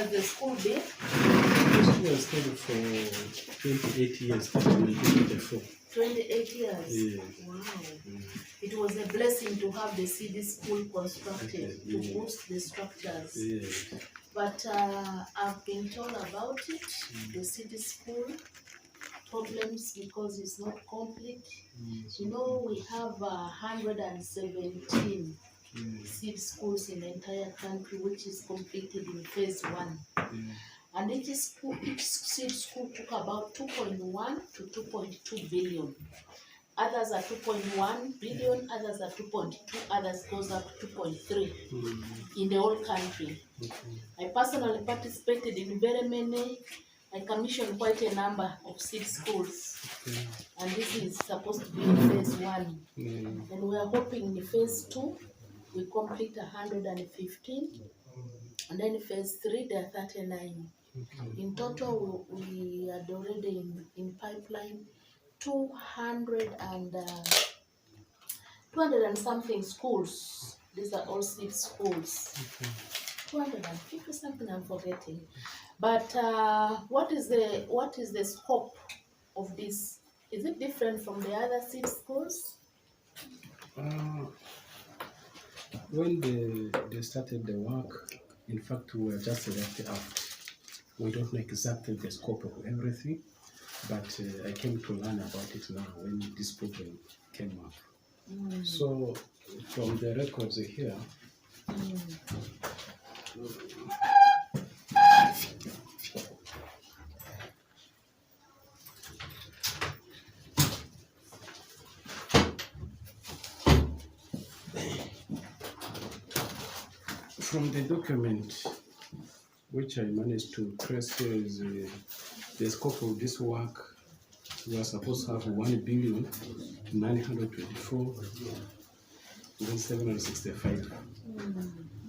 has the school been? The school has stayed for 28 years, 2024. 28 years? Yeah. Wow. It was a blessing to have the CD school constructed to boost the structures. Yeah. But I've been told about it, the city school problems because it's not complete. You know, we have 117 seed schools in the entire country, which is completed in phase 1. And each seed school took about 2.1 to 2.2 billion. Others are 2.1 billion, others are 2.2, others goes up to 2.3 in the whole country. I personally participated in very many. I commissioned quite a number of seed schools, and this is supposed to be in phase 1. And we are hoping in phase 2 we complete 115, and then phase 3 there are 39. In total, we are already in pipeline 200 and something schools. These are all seed schools. 250 something, I'm forgetting. But what is the scope of this? Is it different from the other seed schools? When they started the work, in fact, we were just left out. We don't know exactly the scope of everything, but I came to learn about it now when this problem came up. So, from the records here, from the document which I managed to trace here is the scope of this work. We are supposed to have 1,924,765.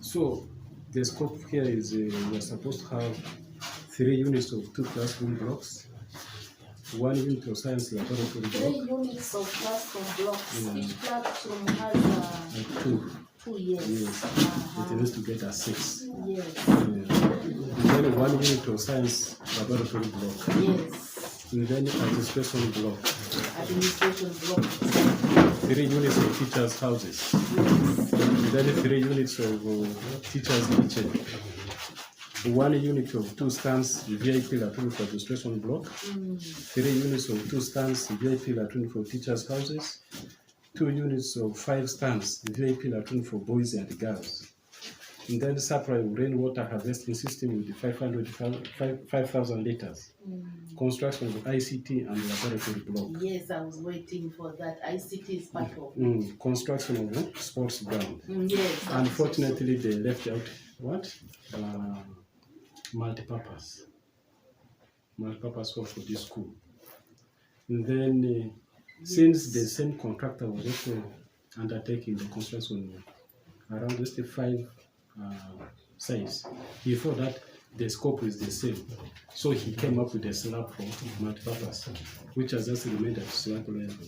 So the scope here is we are supposed to have 3 units of 2 classroom blocks, 1 unit of science laboratory block. 3 units of classroom blocks. Each classroom has 2 years. Yes. It needs to get a 6. Yes. And then 1 unit of science laboratory block. Yes. And then administration block. Administration block. 3 units of teachers' houses. Yes. And then 3 units of teachers' kitchen. 1 unit of 2 stands VIP latrine for administration block. 3 units of 2 stands VIP latrine for teachers' houses. 2 units of 5 stands VIP latrine for boys and girls. And then supply of rainwater harvesting system with 5,000 liters. Construction of ICT and laboratory block. Yes, I was waiting for that. ICT is part of construction of sports ground. Yes. Unfortunately, they left out what? Multi-purpose hall for this school. And then since the same contractor was also undertaking the construction around just 5 sites, he thought that the scope is the same. So he came up with a slab for multi-purpose, which has just remained at slab level.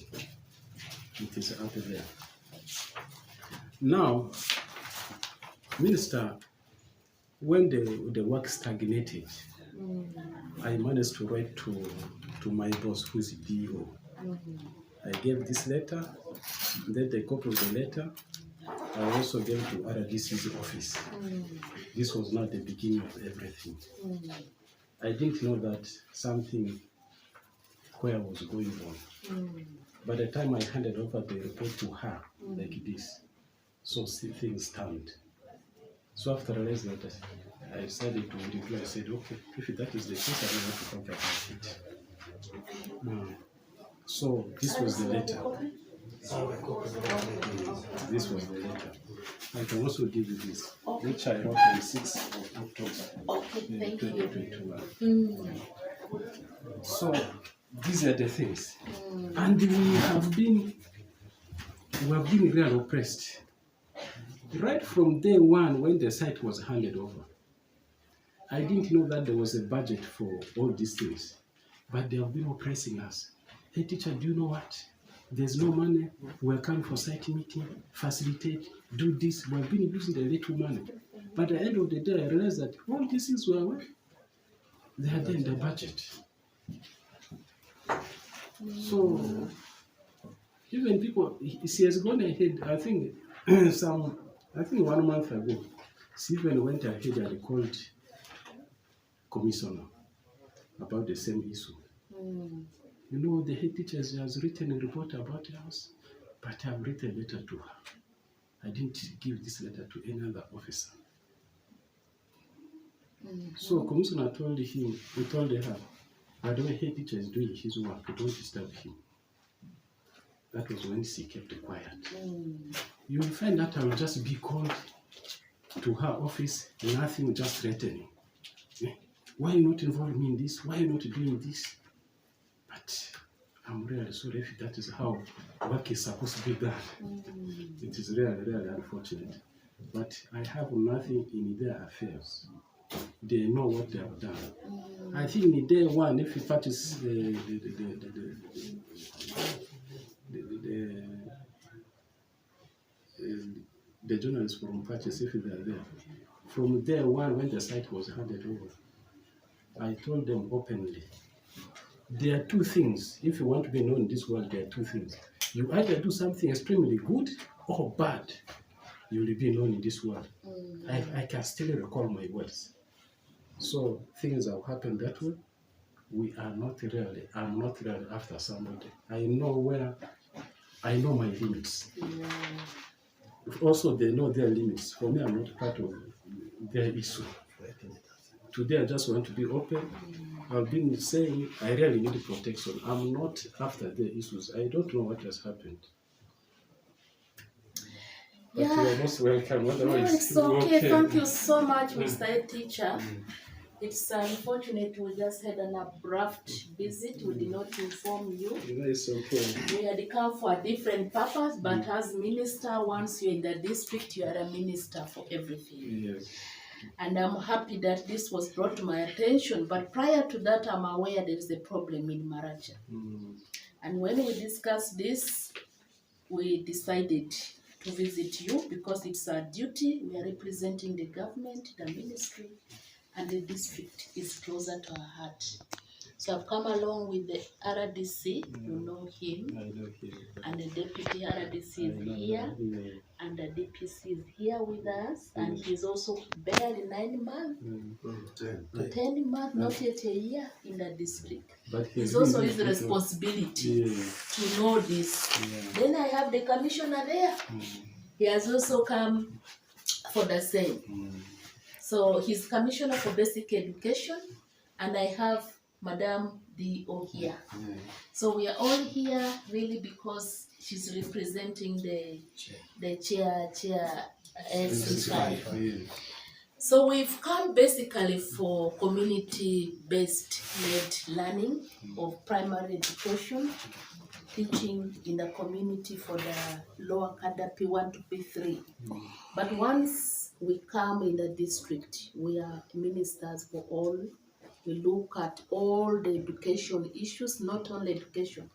It is out there. Now, Minister, when the work stagnated, I managed to write to my boss, who is DISO. I gave this letter, then the copy of the letter I also gave to RDC's office. This was not the beginning of everything. I didn't know that something where was going on. By the time I handed over the report to her, like this, so things turned. So after I realized that, I decided to reply. I said, okay, if that is the case, I don't want to talk about it. So this was the letter. This was the letter. I can also give you this, which I wrote on 6th of October, 2021. So these are the things. And we have been really oppressed. Right from day one, when the site was handed over, I didn't know that there was a budget for all these things, but they have been oppressing us. Hey, teacher, do you know what? there's no money, we're coming for site meeting, facilitate, do this, we've been using the little money. But at the end of the day, I realized that all these things were, they are there in the budget. So, even people, she has gone ahead, I think 1 month ago, she even went ahead and called commissioner about the same issue. You know, the head teacher has written a report about us, but I've written a letter to her. I didn't give this letter to any other officer. So commissioner told her, by the way, head teacher is doing his work, don't disturb him. That was when she kept quiet. You will find that I will just be called to her office, nothing, just threatening. Why you not involving me in this? Why you not doing this? But I'm really sorry if that is how work is supposed to be done. It is really, really unfortunate. But I have nothing in their affairs. They know what they have done. I think in day one, if you practice the journalists from purchase, if they are there, from day one when the site was handed over, I told them openly, there are two things. If you want to be known in this world, there are two things. You either do something extremely good or bad, you will be known in this world. I can still recall my words. So things have happened that way. I'm not really after somebody. I know my limits. Also, they know their limits. For me, I'm not part of their issue. Today, I just want to be open. I've been saying I really need protection. I'm not after their issues. I don't know what has happened. But you are most welcome. No, it's okay. Thank you so much, Mr. Headteacher. It's unfortunate we just had an abrupt visit. We did not inform you. It's okay. We had come for a different purpose, but as minister, once you're in the district, you are a minister for everything. Yes. And I'm happy that this was brought to my attention. But prior to that, I'm aware there is a problem in Maracha. And when we discussed this, we decided to visit you because it's our duty. We are representing the government, the ministry, and the district is closer to our heart. So I've come along with the RDC, you know him, I know him. And the deputy RDC is here, and the DPC is here with us, and he's also barely 9 months, 10 months, not yet a year in the district. But it's also his responsibility to know this. Then I have the commissioner there. He has also come for the same. So he's commissioner for basic education, and I have Madam DO here. So we are all here really because she's representing the chair LC5. So we've come basically for community-based led learning of primary education, teaching in the community for the lower cadre P1 to P3. But once we come in the district, we are ministers for all. We look at all the education issues, not only education,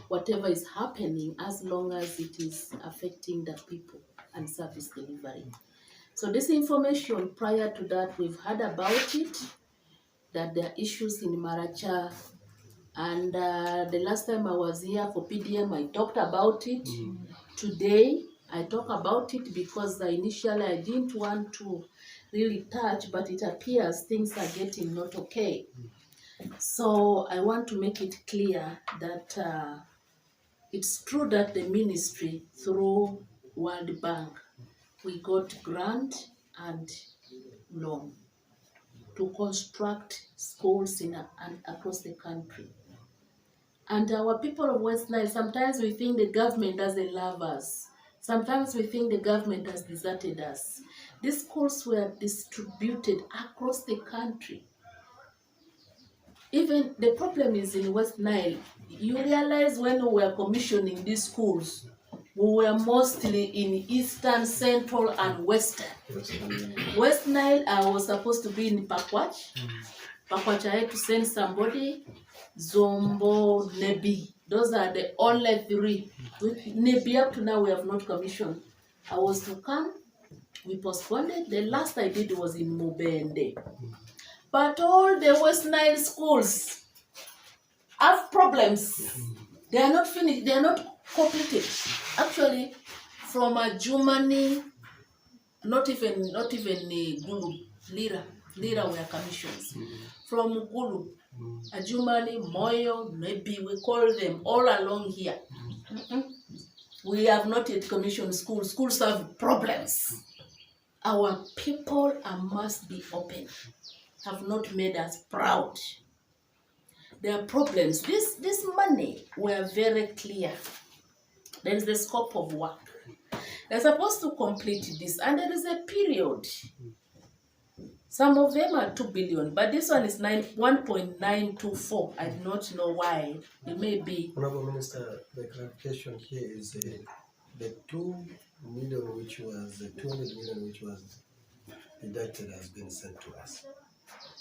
whatever is happening, as long as it is affecting the people and service delivery. So this information, prior to that, we've heard about it, that there are issues in Maracha. And the last time I was here for PDM, I talked about it. Today, I talk about it because initially I didn't want to really touch, but it appears things are getting not okay. So I want to make it clear that it's true that the ministry, through World Bank, we got grant and loan to construct schools and across the country. And our people of West Nile, sometimes we think the government doesn't love us. Sometimes we think the government has deserted us. These schools were distributed across the country. Even the problem is in West Nile. You realize when we were commissioning these schools, we were mostly in Eastern, Central, and Western. West Nile, I was supposed to be in Pakwach. Pakwach, I had to send somebody, Zombo, Nebi. Those are the only 3. Maybe up to now we have not commissioned. I was to come, we postponed it. The last I did was in Mubende. But all the West Nile schools have problems. They are not finished, they are not completed. Actually, from Germany, not even Gulu, Lira were commissions. From Gulu, Ajumani, Moyo, maybe we call them all along here. We have not yet commissioned schools. Schools have problems. Our people must be open. Have not made us proud. There are problems. This money were very clear. There is the scope of work. They're supposed to complete this, and there is a period. Some of them are 2 billion, but this one is 1.924. I do not know why. It may be. Honorable Minister, the clarification here is the 2 million, which was the 200 million, which was deducted, has been sent to us.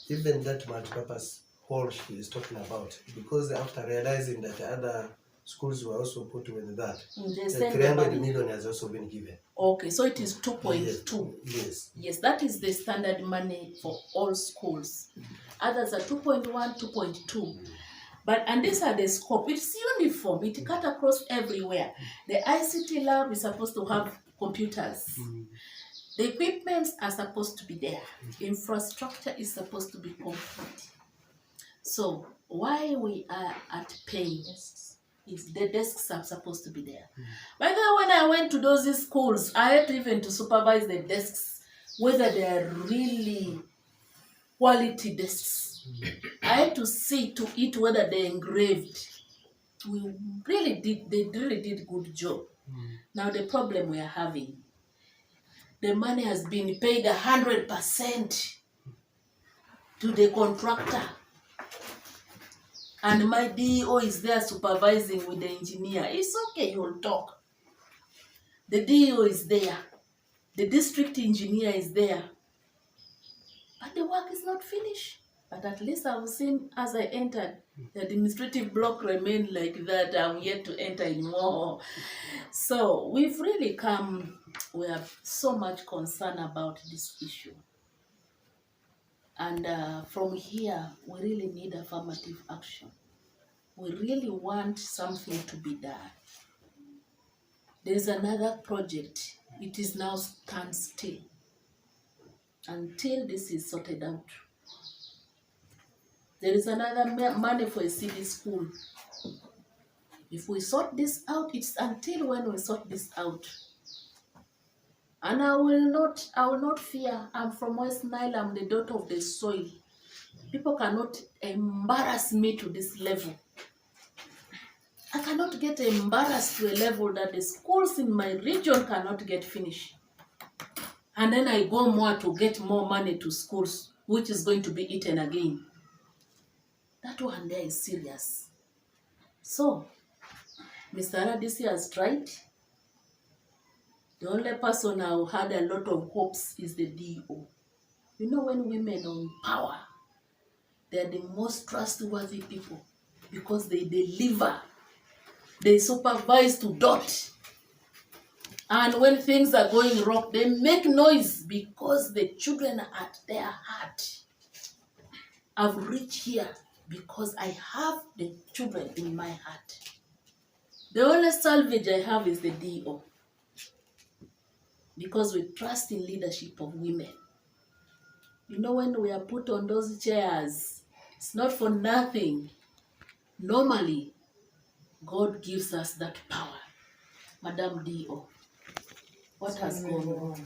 Even that multipurpose hall she is talking about, because after realizing that other schools were also put with that, the 300 million has also been given. Okay, so it is 2.2. Yes. Yes, that is the standard money for all schools. Others are 2.1, 2.2. And these are the scope. It's uniform. It cut across everywhere. The ICT lab is supposed to have computers. The equipments are supposed to be there. Infrastructure is supposed to be complete. So why we are at paying is the desks are supposed to be there. By the way, when I went to those schools, I had even to supervise the desks, whether they are really quality desks. I had to see to it whether they engraved. They really did good job. Now the problem we are having, the money has been paid 100% to the contractor. And my DISO is there supervising with the engineer. It's okay, you'll talk. The DISO is there. The district engineer is there. But the work is not finished. But at least I've seen as I entered, the administrative block remained like that. I'm yet to enter anymore. So we've really come, we have so much concern about this issue. And from here, we really need affirmative action. We really want something to be done. There's another project. It is now stand still until this is sorted out. There is another money for a city school. If we sort this out, it's until when we sort this out. And I will not fear. I'm from West Nile. I'm the daughter of the soil. People cannot embarrass me to this level. I cannot get embarrassed to a level that the schools in my region cannot get finished. And then I go more to get more money to schools, which is going to be eaten again. That one there is serious. So, Mr. Radisi has tried. The only person who had a lot of hopes is the DO. You know, when women are in power, they're the most trustworthy people because they deliver. They supervise to dot. And when things are going wrong, they make noise because the children are at their heart. I've reached here because I have the children in my heart. The only salvage I have is the DO. Because we trust in leadership of women. You know, when we are put on those chairs, it's not for nothing. Normally, God gives us that power. Madam DO, what has gone on?